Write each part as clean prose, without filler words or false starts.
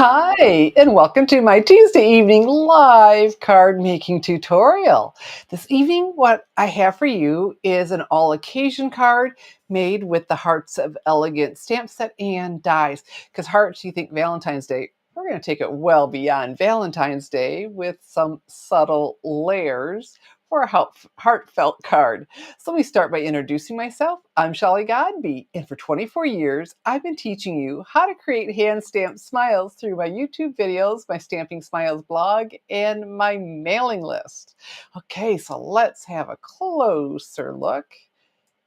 Hi, and welcome to my Tuesday evening live card making tutorial. This evening, what I have for you is an all occasion card made with the Hearts of Elegance stamp set and dies. Because hearts, you think Valentine's Day. We're going to take it well beyond Valentine's Day with some subtle layers for a heartfelt card. So let me start by introducing myself. I'm Shelley Godby, and for 24 years, I've been teaching you how to create hand-stamped smiles through my YouTube videos, my Stamping Smiles blog, and my mailing list. Okay, so let's have a closer look.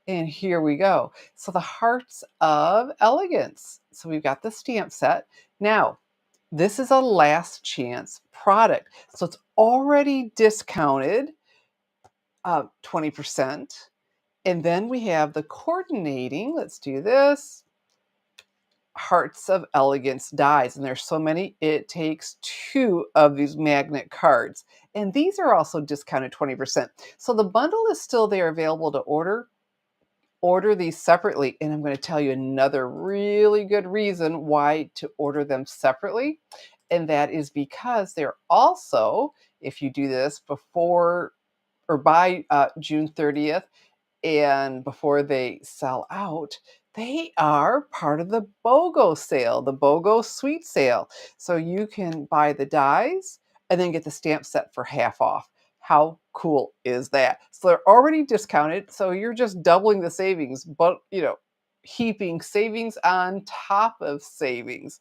And here we go. So the Hearts of Elegance. So we've got the stamp set. Now, this is a last chance product. So it's already discounted 20%. And then we have the coordinating. Let's do this. Hearts of Elegance dies. And there's so many, it takes 2 of these magnet cards. And these are also discounted 20%. So the bundle is still there available to order. Order these separately. And I'm going to tell you another really good reason why to order them separately. And that is because they're also, if you do this before or by June 30th, and before they sell out, they are part of the BOGO sale, the BOGO sweet sale. So you can buy the dies and then get the stamp set for half off. How cool is that? So they're already discounted, so you're just doubling the savings, but heaping savings on top of savings.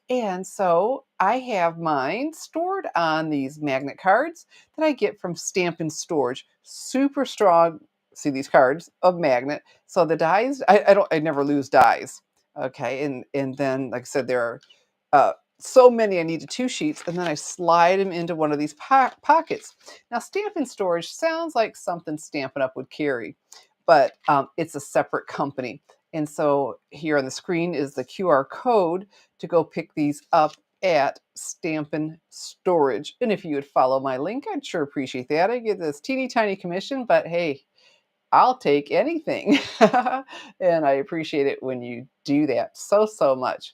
And so I have mine stored on these magnet cards that I get from Stampin Storage. Super strong, see these cards of magnet. So the dies, I never lose dies. Okay, and then like I said, there are so many. I needed 2 sheets, and then I slide them into one of these pockets. Now, Stampin' Storage sounds like something Stampin' Up would carry, but it's a separate company. And so here on the screen is the QR code to go pick these up at Stampin' Storage. And if you would follow my link, I'd sure appreciate that. I get this teeny tiny commission, but hey, I'll take anything. And I appreciate it when you do that so much.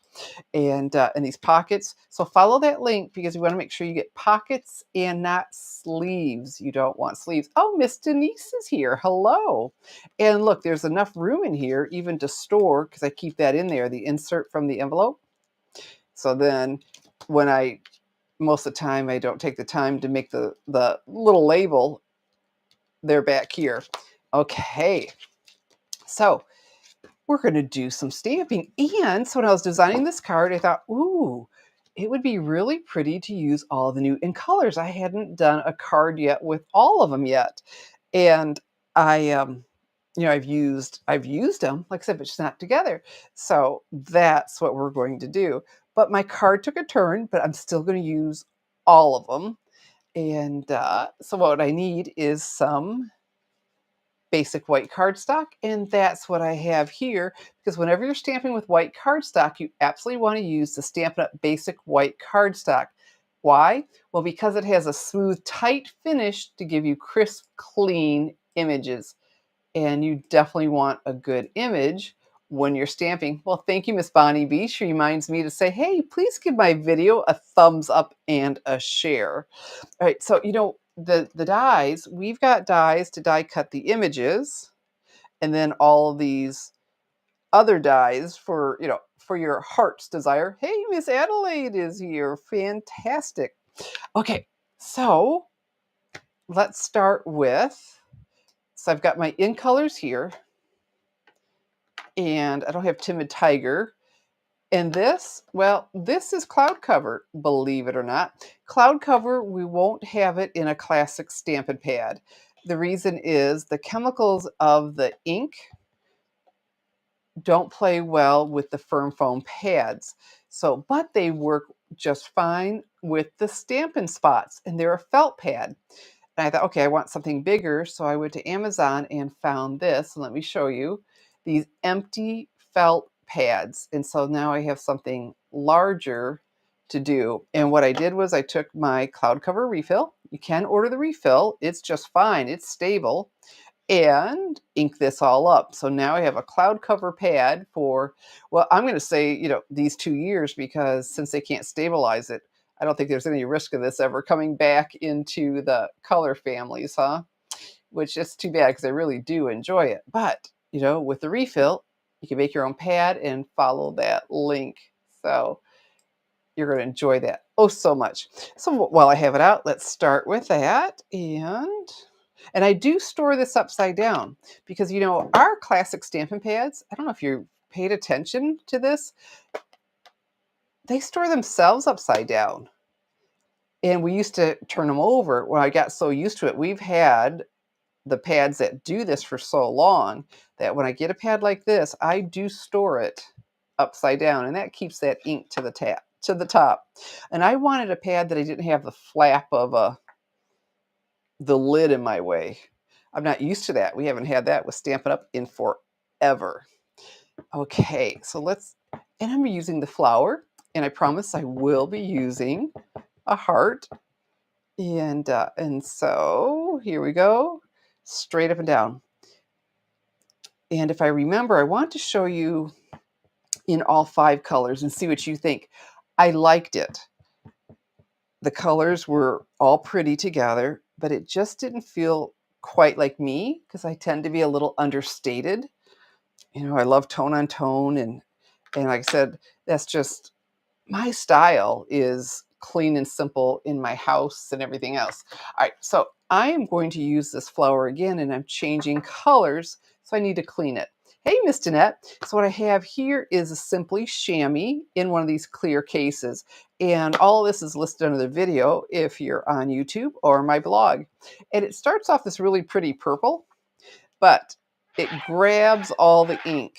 And these pockets, so follow that link because you want to make sure you get pockets and not sleeves. You don't want sleeves. Oh, Miss Denise is here. Hello. And look, there's enough room in here even to store, because I keep that in there, the insert from the envelope. So then when most of the time, I don't take the time to make the little label. They're back here. Okay, so we're going to do some stamping. And so when I was designing this card, I thought, ooh, it would be really pretty to use all the new in colors. I hadn't done a card yet with all of them yet. And I've used them, like I said, but just not together. So that's what we're going to do. But my card took a turn, but I'm still going to use all of them. And so what I need is some basic white cardstock, and that's what I have here, because whenever you're stamping with white cardstock, you absolutely want to use the Stampin' Up! Basic white cardstock. Why? Well, because it has a smooth, tight finish to give you crisp, clean images. And you definitely want a good image when you're stamping. Well, thank you, Miss Bonnie B. She reminds me to say, hey, please give my video a thumbs up and a share. All right, so the dies, we've got dies to die cut the images, and then all of these other dies for for your heart's desire. Hey, Miss Adelaide is here. Fantastic. Okay, so let's start with, so I've got my in colors here, and I don't have Timid Tiger. And this, well, this is cloud cover, believe it or not. Cloud cover, we won't have it in a classic Stampin' Pad. The reason is the chemicals of the ink don't play well with the firm foam pads. So, but they work just fine with the Stampin' Spots, and they're a felt pad. And I thought, okay, I want something bigger. So I went to Amazon and found this. And let me show you these empty felt pads. And so now I have something larger to do. And what I did was I took my cloud cover refill. You can order the refill. It's just fine. It's stable. and ink this all up. So now I have a cloud cover pad for, well, I'm going to say, these 2 years, because since they can't stabilize it, I don't think there's any risk of this ever coming back into the color families, huh? Which is too bad because I really do enjoy it. But, with the refill, you can make your own pad and follow that link. So you're going to enjoy that oh so much. So while I have it out, let's start with that. And I do store this upside down because, our classic Stampin' pads, I don't know if you paid attention to this, they store themselves upside down. And we used to turn them over. When I got so used to it, we've had the pads that do this for so long that when I get a pad like this, I do store it upside down, and that keeps that ink to the top. And I wanted a pad that I didn't have the flap of the lid in my way. I'm not used to that. We haven't had that with Stampin' Up in forever. Okay, and I'm using the flower, and I promise I will be using a heart. And so here we go, straight up and down. And if I remember, I want to show you in all 5 colors and see what you think. I liked it. The colors were all pretty together, but it just didn't feel quite like me because I tend to be a little understated. I love tone on tone, and like I said, that's just my style is clean and simple in my house and everything else. All right, so I am going to use this flower again, and I'm changing colors, so I need to clean it. Hey, Miss Danette. So what I have here is a Simply Chamois in one of these clear cases. And all of this is listed under the video if you're on YouTube or my blog. And it starts off this really pretty purple, but it grabs all the ink.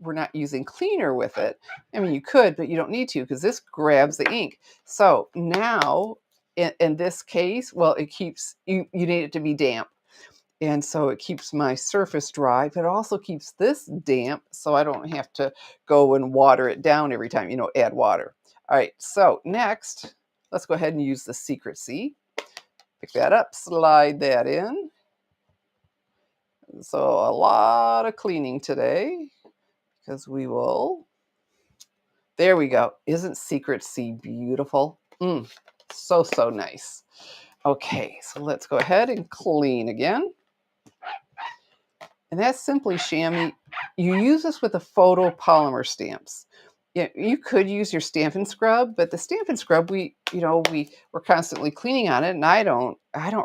We're not using cleaner with it. I mean, you could, but you don't need to because this grabs the ink. So now, in this case, well, it keeps, you need it to be damp. And so it keeps my surface dry, but it also keeps this damp so I don't have to go and water it down every time, add water. All right, so next, let's go ahead and use the Secret C. Pick that up, slide that in. So a lot of cleaning today because there we go. Isn't Secret C beautiful? So nice. Okay, so let's go ahead and clean again. And that's Simply Chamois. You use this with the photopolymer stamps. Yeah, you could use your Stampin' Scrub, but the Stampin' Scrub, we're constantly cleaning on it, and I don't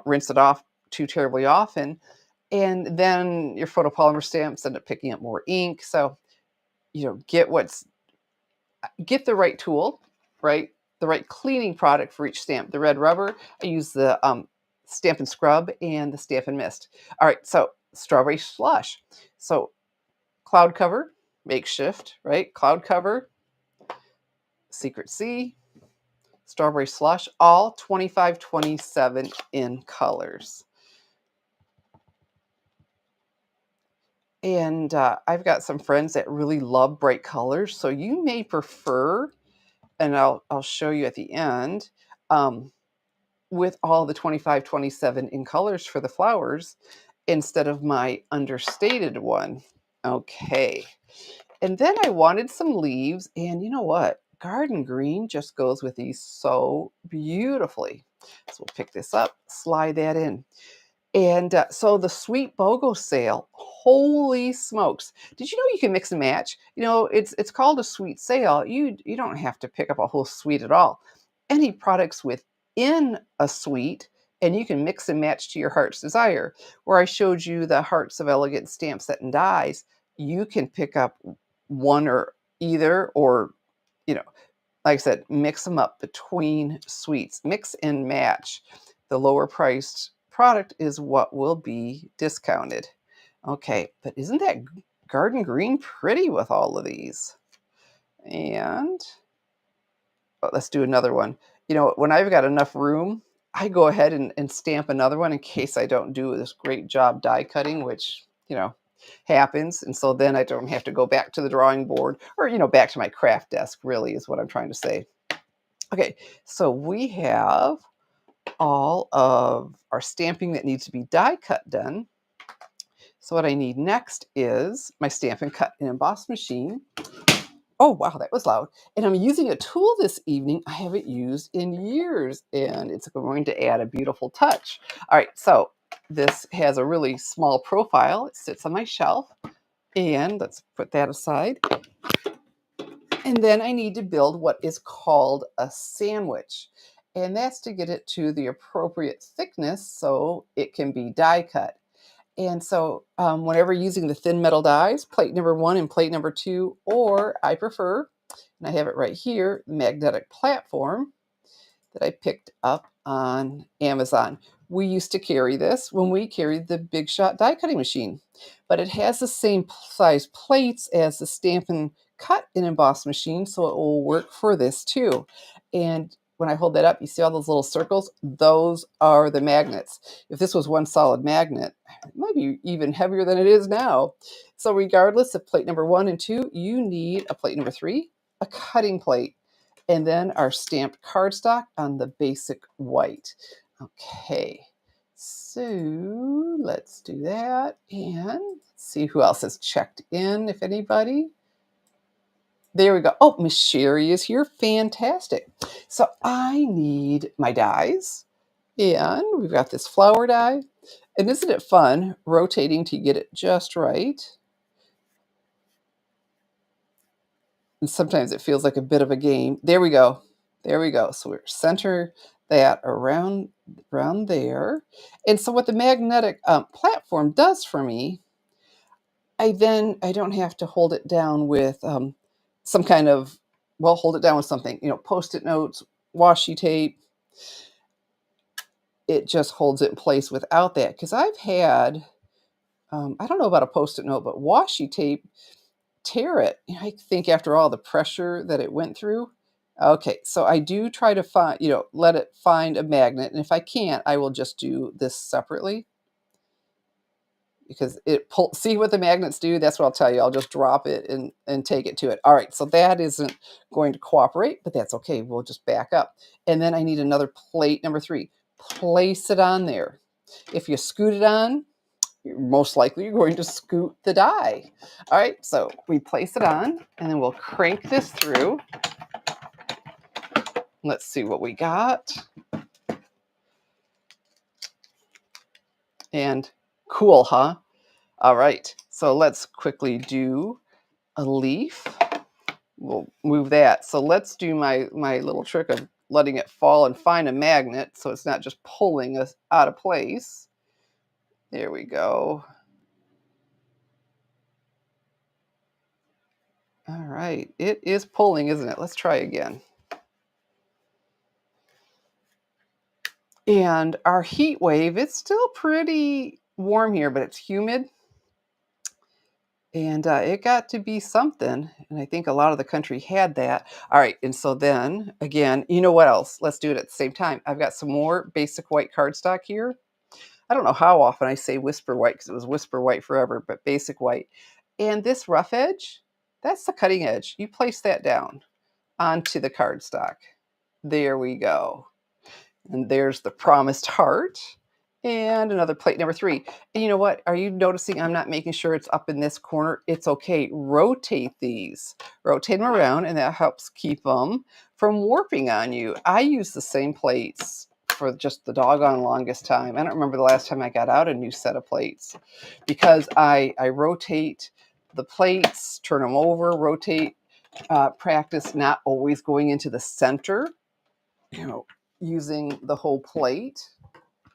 rinse it off too terribly often. And then your photopolymer stamps end up picking up more ink. So, get the right tool, right? The right cleaning product for each stamp. The red rubber, I use the Stampin' Scrub and the Stampin' Mist. All right, so Strawberry Slush. So cloud cover, makeshift, right? Cloud cover, Secret C, Strawberry Slush, all 2527 in colors. And I've got some friends that really love bright colors, so you may prefer, and I'll show you at the end, with all the 2527 in colors for the flowers instead of my understated one. Okay. And then I wanted some leaves, and you know what? Garden green just goes with these so beautifully. So we'll pick this up, slide that in. And so the Sweet BOGO sale, holy smokes. Did you know you can mix and match? It's called a sweet sale. You don't have to pick up a whole suite at all. Any products within a suite, and you can mix and match to your heart's desire. Where I showed you the Hearts of Elegance stamp set and dies, you can pick up one or either, or, you know, like I said, mix them up between suites. Mix and match. The lower priced product is what will be discounted. Okay, but isn't that garden green pretty with all of these? And let's do another one. When I've got enough room, I go ahead and stamp another one in case I don't do this great job die cutting, which, happens. And so then I don't have to go back to the drawing board or, back to my craft desk, really, is what I'm trying to say. Okay, so we have all of our stamping that needs to be die cut done. So what I need next is my Stampin' Cut and Emboss machine. Oh, wow, that was loud. And I'm using a tool this evening I haven't used in years, and it's going to add a beautiful touch. All right, so this has a really small profile. It sits on my shelf, and let's put that aside. And then I need to build what is called a sandwich. And that's to get it to the appropriate thickness so it can be die cut. And so whenever using the thin metal dies, plate number 1 and plate number 2, or I prefer, and I have it right here, the magnetic platform that I picked up on Amazon. We used to carry this when we carried the Big Shot die cutting machine, but it has the same size plates as the Stampin' Cut and Emboss machine, so it will work for this too. And when I hold that up, you see all those little circles? Those are the magnets. If this was one solid magnet, it might be even heavier than it is now. So regardless of plate number 1 and 2, you need a plate number 3, a cutting plate, and then our stamped cardstock on the basic white. Okay, so let's do that and see who else has checked in, if anybody. There we go. Oh, Miss Sherry is here. Fantastic. So I need my dies, and we've got this flower die. And isn't it fun rotating to get it just right? And sometimes it feels like a bit of a game. There we go. There we go. So we're center that around there. And so what the magnetic platform does for me, I don't have to hold it down with some kind of, well, hold it down with something, Post-it notes, washi tape. It just holds it in place without that. Because I've had, I don't know about a Post-it note, but washi tape tear it. I think after all the pressure that it went through. Okay, so I do try to find, let it find a magnet. And if I can't, I will just do this separately because see what the magnets do? That's what I'll tell you. I'll just drop it and take it to it. All right, so that isn't going to cooperate, but that's okay. We'll just back up. And then I need another plate number 3. Place it on there. If you scoot it on, most likely you're going to scoot the die. All right, so we place it on and then we'll crank this through. Let's see what we got. And cool, huh? All right, so let's quickly do a leaf. We'll move that. So let's do my little trick of letting it fall and find a magnet so it's not just pulling us out of place. There we go. All right, it is pulling, isn't it? Let's try again. And our heat wave, it's still pretty warm here, but it's humid. And it got to be something. And I think a lot of the country had that. All right. And so then again, you know what else? Let's do it at the same time. I've got some more basic white cardstock here. I don't know how often I say whisper white because it was whisper white forever, but basic white. And this rough edge, that's the cutting edge. You place that down onto the cardstock. There we go. And there's the promised heart. And another plate number 3. And you know what? Are you noticing I'm not making sure it's up in this corner? It's okay. Rotate these. Rotate them around, and that helps keep them from warping on you. I use the same plates for just the doggone longest time. I don't remember the last time I got out a new set of plates because I rotate the plates, turn them over, rotate, practice not always going into the center, using the whole plate.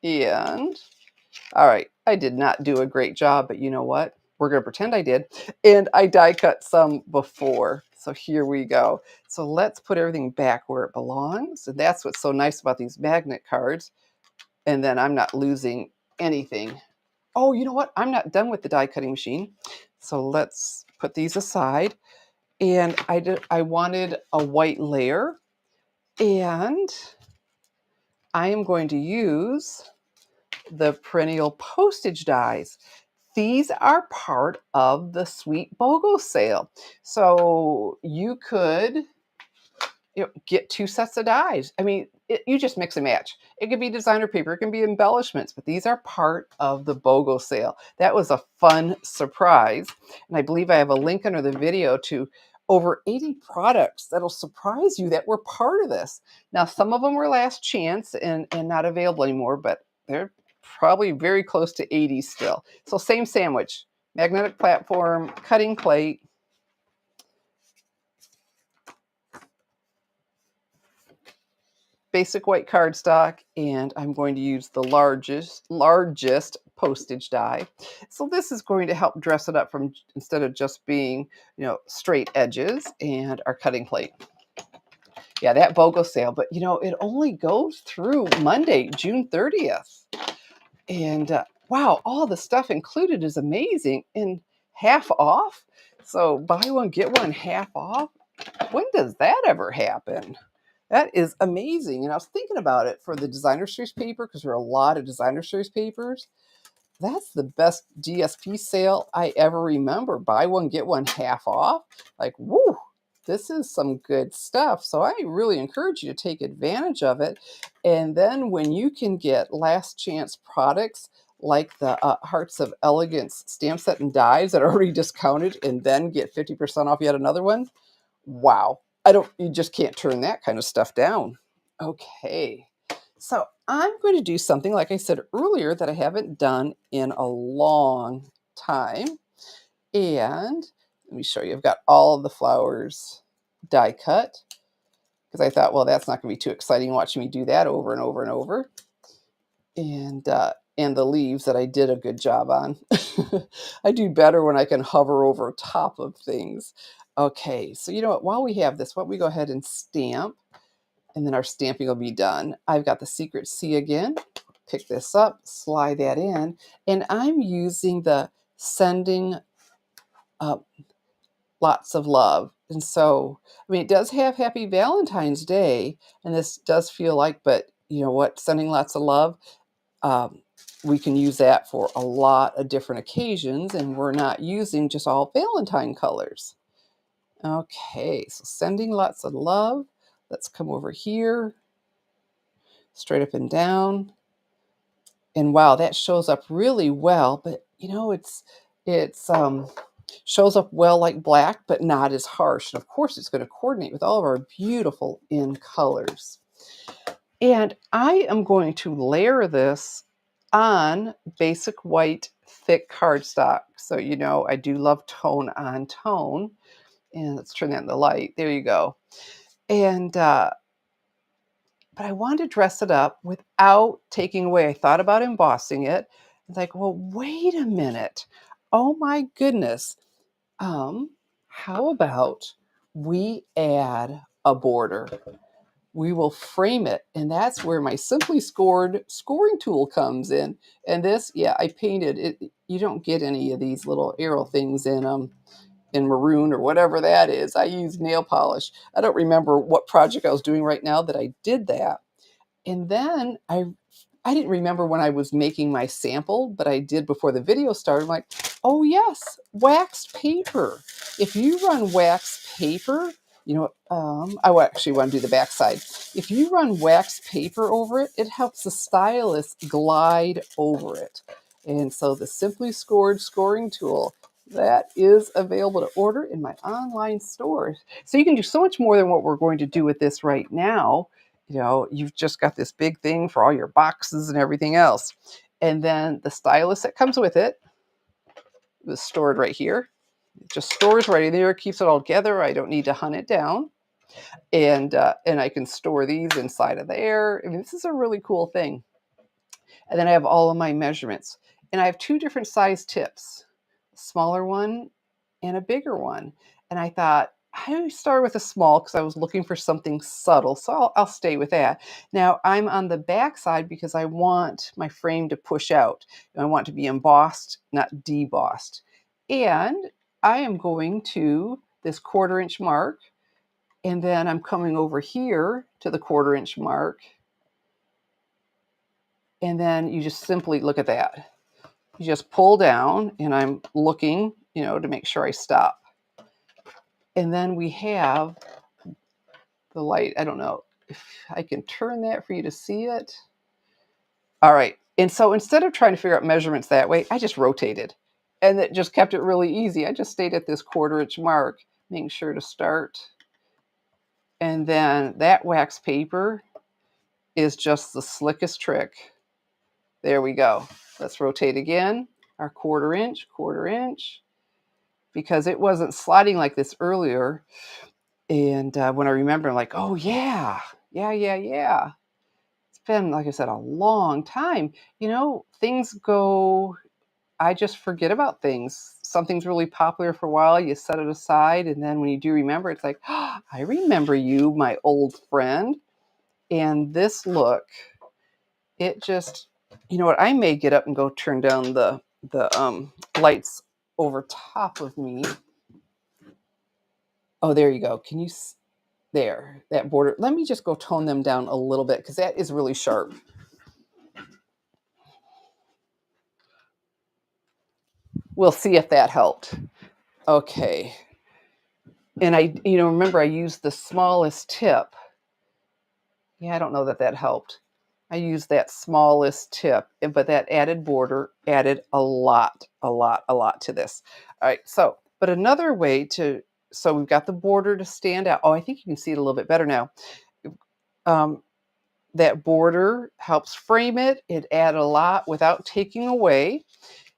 And all right, I did not do a great job, but you know what? We're going to pretend I did. And I die cut some before. So here we go. So let's put everything back where it belongs. And that's what's so nice about these magnet cards. And then I'm not losing anything. Oh, you know what? I'm not done with the die cutting machine. So let's put these aside. And I wanted a white layer. And I am going to use the perennial postage dies. These are part of the Sweet BOGO sale. So you could, get 2 sets of dies. I mean, you just mix and match. It could be designer paper, it can be embellishments, but these are part of the BOGO sale. That was a fun surprise, and I believe I have a link under the video to over 80 products that'll surprise you that were part of this. Now, some of them were last chance and not available anymore, but they're probably very close to 80 still. So same sandwich, magnetic platform, cutting plate, basic white cardstock, and I'm going to use the largest postage die. So this is going to help dress it up from instead of just being, straight edges, and our cutting plate. Yeah, that BOGO sale, but it only goes through Monday, June 30th. And wow, all the stuff included is amazing and half off. So buy one, get one half off. When does that ever happen? That is amazing. And I was thinking about it for the designer series paper because there are a lot of designer series papers. That's the best DSP sale I ever remember. Buy one, get one half off. Like, woo, this is some good stuff. So I really encourage you to take advantage of it. And then when you can get last chance products like the Hearts of Elegance stamp set and dies that are already discounted and then get 50% off yet another one, wow. You just can't turn that kind of stuff down. Okay. So I'm going to do something, like I said earlier, that I haven't done in a long time. And let me show you. I've got all of the flowers die cut because I thought, well, that's not going to be too exciting watching me do that over and over and over. And the leaves that I did a good job on. I do better when I can hover over top of things. Okay, so you know what? While we have this, why don't we go ahead and stamp, and then our stamping will be done. I've got the Secret C again. Pick this up, slide that in, and I'm using the Sending Lots of Love. And so, I mean, it does have Happy Valentine's Day, and this does feel like, but you know what? Sending Lots of Love, we can use that for a lot of different occasions, and we're not using just all Valentine colors. Okay, so Sending Lots of Love. Let's come over here, straight up and down. And wow, that shows up really well, but it's shows up well like black, but not as harsh. And of course, it's going to coordinate with all of our beautiful in colors. And I am going to layer this on basic white thick cardstock. So, I do love tone on tone. And let's turn that in the light. There you go. And, but I wanted to dress it up without taking away. I thought about embossing it. It's like, well, wait a minute. Oh my goodness. How about we add a border? We will frame it, and that's where my Simply Scored scoring tool comes in. And this, yeah, I painted it. You don't get any of these little arrow things in maroon or whatever that is. I use nail polish. I don't remember what project I was doing right now that I did that. And then I didn't remember when I was making my sample, but I did before the video started. I'm like, oh yes, waxed paper. If you run waxed paper, I actually want to do the back side. If you run waxed paper over it, it helps the stylus glide over it. And so the Simply Scored scoring tool, that is available to order in my online store. So you can do so much more than what we're going to do with this right now. You've just got this big thing for all your boxes and everything else. And then the stylus that comes with it was stored right here. It just stores right in there, keeps it all together. I don't need to hunt it down. And I can store these inside of there. I mean, this is a really cool thing. And then I have all of my measurements. And I have 2 different size tips, a smaller one and a bigger one. And I thought, I started with a small because I was looking for something subtle. So I'll stay with that. Now I'm on the back side because I want my frame to push out. I want it to be embossed, not debossed. And I am going to this 1/4 inch mark. And then I'm coming over here to the 1/4 inch mark. And then you just simply look at that. You just pull down, and I'm looking, to make sure I stop. And then we have the light. I don't know if I can turn that for you to see it. All right. And so instead of trying to figure out measurements that way, I just rotated. And it just kept it really easy. I just stayed at this 1/4 inch mark, making sure to start. And then that wax paper is just the slickest trick. There we go. Let's rotate again. Our 1/4 inch, because it wasn't sliding like this earlier. And when I remember, I'm like, oh yeah, yeah. It's been, like I said, a long time. Things go, I just forget about things. Something's really popular for a while, you set it aside, and then when you do remember, it's like, oh, I remember you, my old friend. And this look, it just, you know what? I may get up and go turn down the lights over top of me. Oh, there you go. Can you there, that border? Let me just go tone them down a little bit because that is really sharp. We'll see if that helped. Okay. And remember I used the smallest tip. Yeah, I don't know that helped. I used that smallest tip, but that added border added a lot to this. All right, but another way so we've got the border to stand out. Oh, I think you can see it a little bit better now. Um, that border helps frame it. It added a lot without taking away.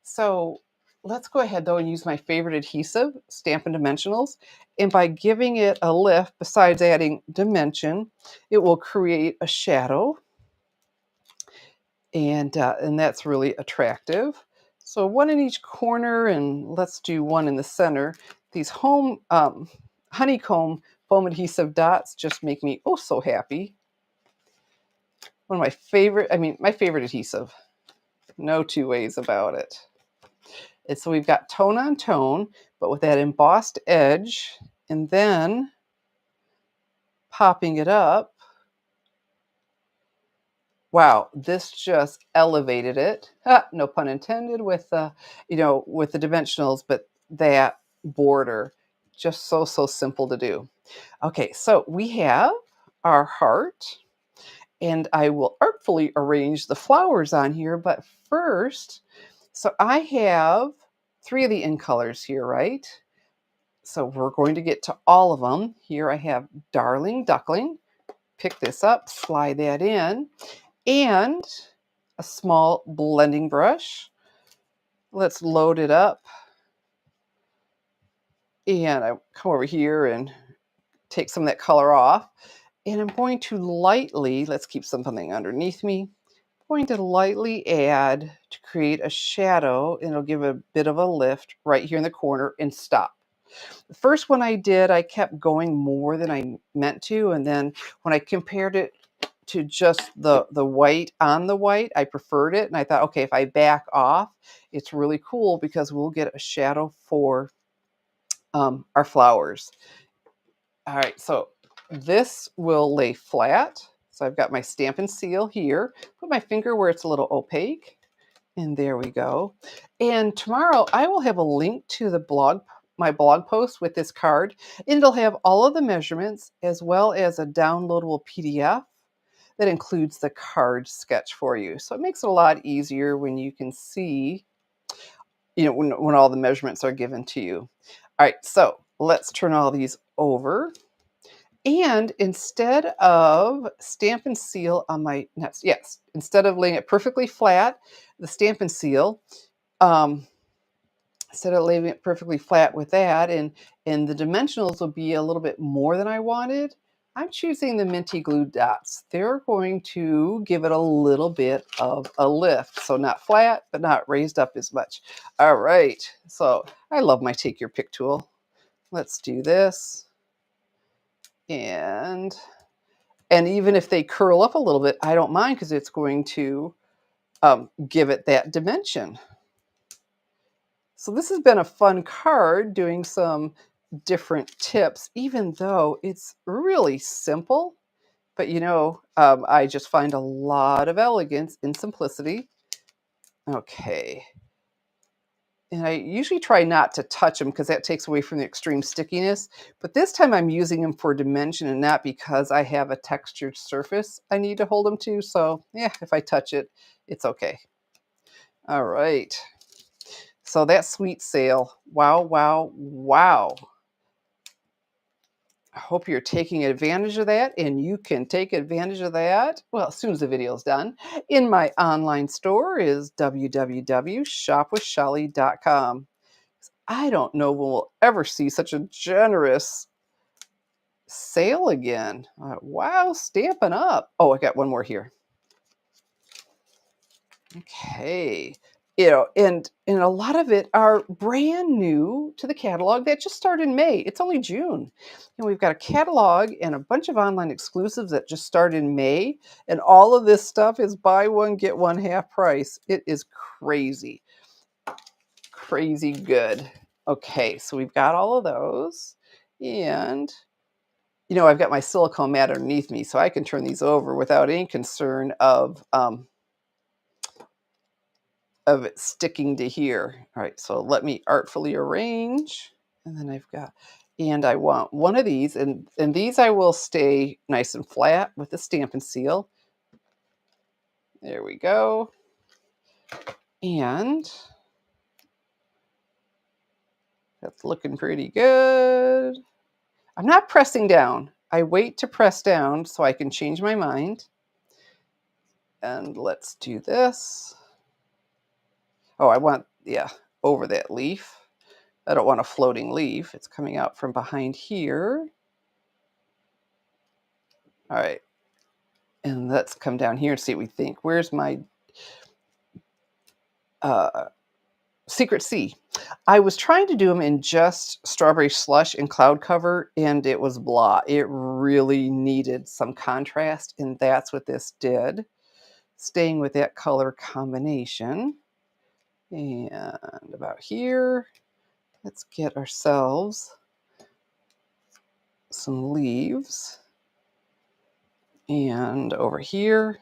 So let's go ahead though and use my favorite adhesive, Stampin' Dimensionals. And by giving it a lift, besides adding dimension, it will create a shadow. And that's really attractive. So one in each corner, and let's do one in the center. These honeycomb foam adhesive dots just make me oh so happy. One of my favorite, my favorite adhesive. No two ways about it. And so we've got tone on tone, but with that embossed edge, and then popping it up. Wow, this just elevated it. No pun intended with with the dimensionals, but that border, just so simple to do. Okay, so we have our heart, and I will artfully arrange the flowers on here, but first, so I have 3 of the in colors here, right? So we're going to get to all of them. Here I have Darling Duckling. Pick this up, slide that in, and a small blending brush. Let's load it up. And I come over here and take some of that color off. And I'm going to lightly, let's keep something underneath me. I'm going to lightly add to create a shadow, and it'll give a bit of a lift right here in the corner and stop. The first one I did, I kept going more than I meant to. And then when I compared it to just the white on the white, I preferred it. And I thought, okay, if I back off, it's really cool because we'll get a shadow for our flowers. All right, so this will lay flat. So I've got my Stampin' Seal here. Put my finger where it's a little opaque. And there we go. And tomorrow I will have a link to my blog post with this card. And it'll have all of the measurements as well as a downloadable PDF that includes the card sketch for you. So it makes it a lot easier when you can see, when all the measurements are given to you. All right, so let's turn all these over. And instead of Stampin' Seal on my nuts, yes, instead of laying it perfectly flat, the Stampin' Seal, instead of laying it perfectly flat with that, and the dimensionals will be a little bit more than I wanted, I'm choosing the Minty Glue dots. They're going to give it a little bit of a lift. So not flat, but not raised up as much. All right, so I love my Take Your Pick tool. Let's do this. And even if they curl up a little bit, I don't mind because it's going to give it that dimension. So this has been a fun card doing some different tips, even though it's really simple. But I just find a lot of elegance in simplicity. Okay. And I usually try not to touch them because that takes away from the extreme stickiness. But this time I'm using them for dimension and not because I have a textured surface I need to hold them to. So yeah, if I touch it, it's okay. All right. So that sweet sale. Wow, wow, wow. I hope you're taking advantage of that, and you can take advantage of that, well, as soon as the video is done, in my online store is www.shopwithshelly.com. I don't know when we'll ever see such a generous sale again. Wow, Stampin' Up! Oh, I got one more here. Okay. And a lot of it are brand new to the catalog that just started in May. It's only June. And we've got a catalog and a bunch of online exclusives that just started in May. And all of this stuff is buy one, get one half price. It is crazy, crazy good. Okay, so we've got all of those. And, I've got my silicone mat underneath me, so I can turn these over without any concern of it sticking to here. All right, so let me artfully arrange. And then and I want one of these, and these I will stay nice and flat with the Stampin' Seal. There we go. And that's looking pretty good. I'm not pressing down. I wait to press down so I can change my mind. And let's do this. Oh, I want, over that leaf. I don't want a floating leaf. It's coming out from behind here. All right. And let's come down here and see what we think. Where's my Secret C? I was trying to do them in just Strawberry Slush and Cloud Cover, and it was blah. It really needed some contrast, and that's what this did. Staying with that color combination. And about here, let's get ourselves some leaves. And over here.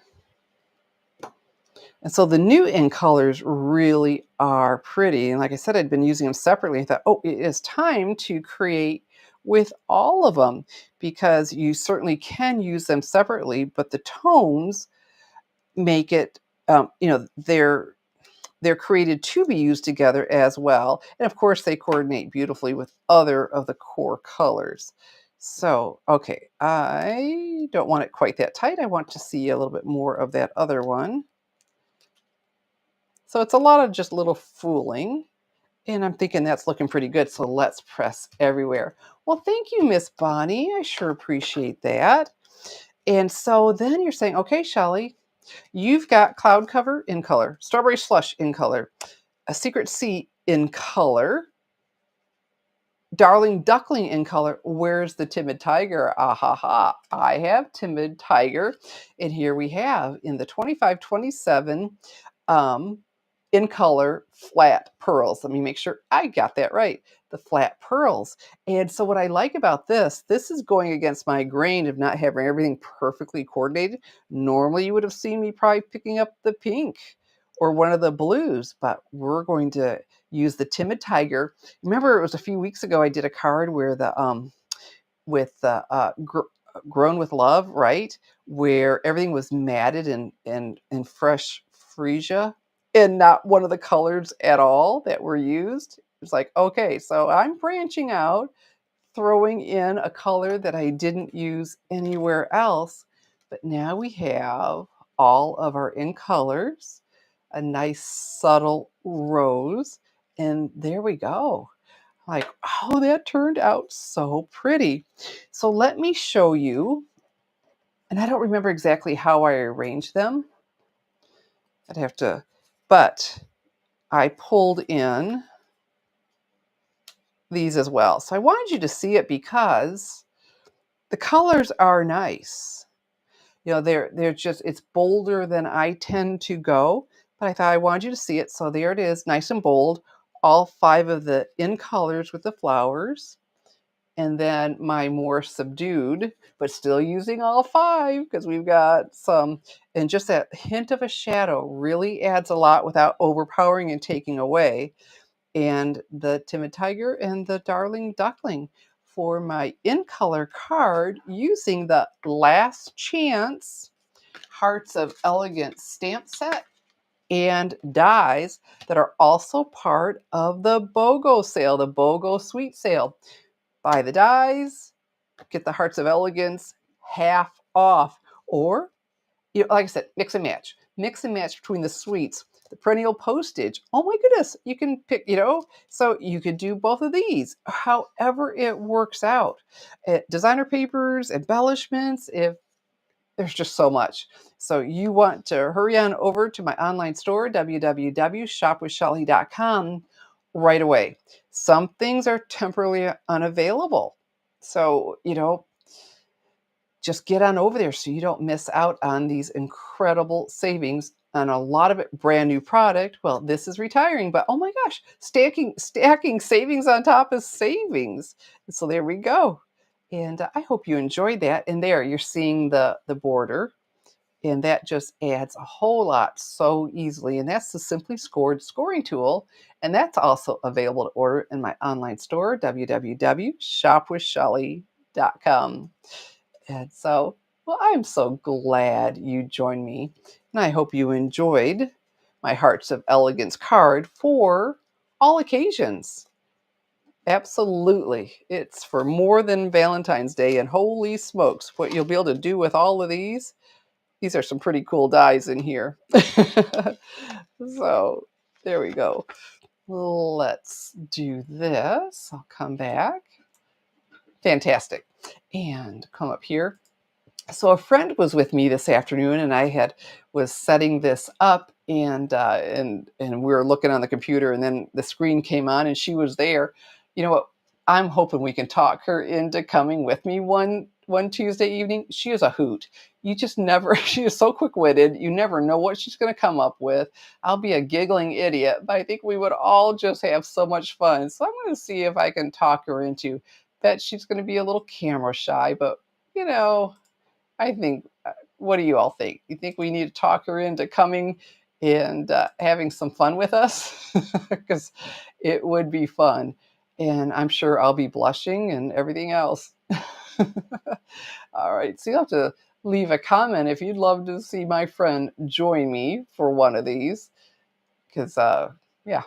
And so the new in colors really are pretty. And like I said, I'd been using them separately. I thought, oh, it is time to create with all of them, because you certainly can use them separately, but the tones make it, they're created to be used together as well. And of course, they coordinate beautifully with other of the core colors. So, okay, I don't want it quite that tight. I want to see a little bit more of that other one. So it's a lot of just little fooling. And I'm thinking that's looking pretty good. So let's press everywhere. Well, thank you, Miss Bonnie. I sure appreciate that. And so then you're saying, okay, Shelly, you've got Cloud Cover in color, Strawberry Slush in color, a Secret C in color, Darling Duckling in color. Where's the Timid Tiger? Ah ha ha. I have Timid Tiger. And here we have in the 25-27 in color flat pearls. Let me make sure I got that right. The flat pearls. And so what I like about this is going against my grain of not having everything perfectly coordinated. Normally you would have seen me probably picking up the pink or one of the blues, but we're going to use the Timid Tiger. Remember, it was a few weeks ago I did a card where Grown with Love, right? Where everything was matted and fresh freesia and not one of the colors at all that were used. It's like, okay, so I'm branching out, throwing in a color that I didn't use anywhere else. But now we have all of our in colors, a nice subtle rose, and there we go. Like, oh, that turned out so pretty. So let me show you, and I don't remember exactly how I arranged them. I'd have to, but I pulled in these as well. So I wanted you to see it because the colors are nice. They're just, it's bolder than I tend to go, but I thought I wanted you to see it. So there it is, nice and bold. All 5 of the in colors with the flowers. And then my more subdued, but still using all 5 because we've got some, and just that hint of a shadow really adds a lot without overpowering and taking away. and the timid tiger and the darling duckling for my in color card using the Last Chance Hearts of Elegance stamp set and dies that are also part of the BOGO sale, the BOGO sweet sale. Buy the dies, get the Hearts of Elegance half off. Or, like I said, mix and match. Mix and match between the sweets, the perennial postage. Oh my goodness, you can pick, so you could do both of these, however it works out. Designer papers, embellishments, if there's just so much. So you want to hurry on over to my online store, www.shopwithshelly.com, right away. Some things are temporarily unavailable. So, just get on over there so you don't miss out on these incredible savings on a lot of it brand new product. Well, this is retiring, but oh my gosh, stacking savings on top of savings. So there we go. And I hope you enjoyed that. And there you're seeing the border, and that just adds a whole lot so easily. And that's the Simply Scored scoring tool. And that's also available to order in my online store, www.shopwithshelly.com. And so, well, I'm so glad you joined me. And I hope you enjoyed my Hearts of Elegance card for all occasions. Absolutely. It's for more than Valentine's Day. And holy smokes, what you'll be able to do with all of these are some pretty cool dies in here. So there we go. Let's do this. I'll come back. Fantastic. And come up here. So a friend was with me this afternoon, and I was setting this up, and we were looking on the computer, and then the screen came on, and she was there. You know what? I'm hoping we can talk her into coming with me one Tuesday evening. She is a hoot. You just never. She is so quick-witted. You never know what she's going to come up with. I'll be a giggling idiot, but I think we would all just have so much fun. So I'm going to see if I can talk her into that. She's going to be a little camera shy, but you know. I think, what do you all think? You think we need to talk her into coming and having some fun with us? Because it would be fun. And I'm sure I'll be blushing and everything else. All right. So you'll have to leave a comment if you'd love to see my friend join me for one of these. Because, yeah,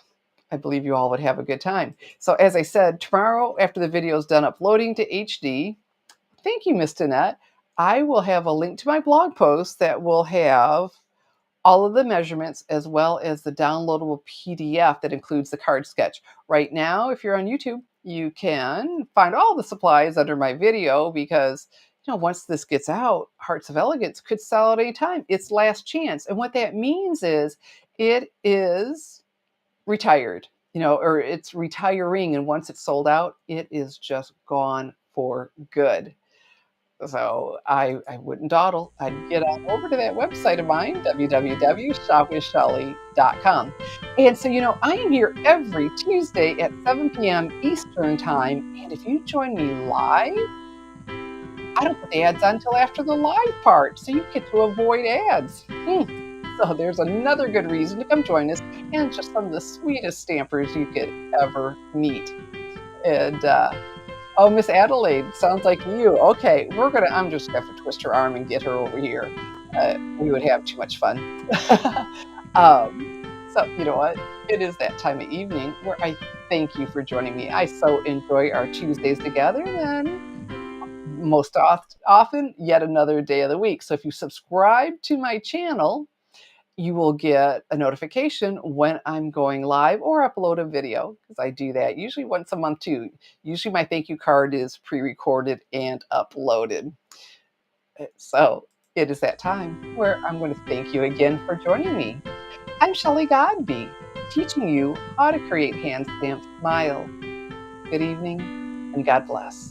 I believe you all would have a good time. So as I said, tomorrow after the video is done uploading to HD, thank you, Miss Danette, I will have a link to my blog post that will have all of the measurements as well as the downloadable PDF that includes the card sketch. Right now, if you're on YouTube, you can find all the supplies under my video because, once this gets out, Hearts of Elegance could sell at any time. It's last chance. And what that means is it is retired, or it's retiring. And once it's sold out, it is just gone for good. So I wouldn't dawdle. I'd get on over to that website of mine, www.shopwithshelly.com. And so, I am here every Tuesday at 7 p.m. Eastern Time. And if you join me live, I don't put the ads on until after the live part. So you get to avoid ads. So there's another good reason to come join us. And just some of the sweetest stampers you could ever meet. And, oh, Miss Adelaide, sounds like you. Okay, I'm just gonna have to twist her arm and get her over here. We would have too much fun. So you know what? It is that time of evening where I thank you for joining me. I so enjoy our Tuesdays together, and most often, yet another day of the week. So if you subscribe to my channel, you will get a notification when I'm going live or upload a video, because I do that usually once a month too. Usually my thank you card is pre-recorded and uploaded. So it is that time where I'm going to thank you again for joining me. I'm Shelley Godby, teaching you how to create hand stamped smiles. Good evening and God bless.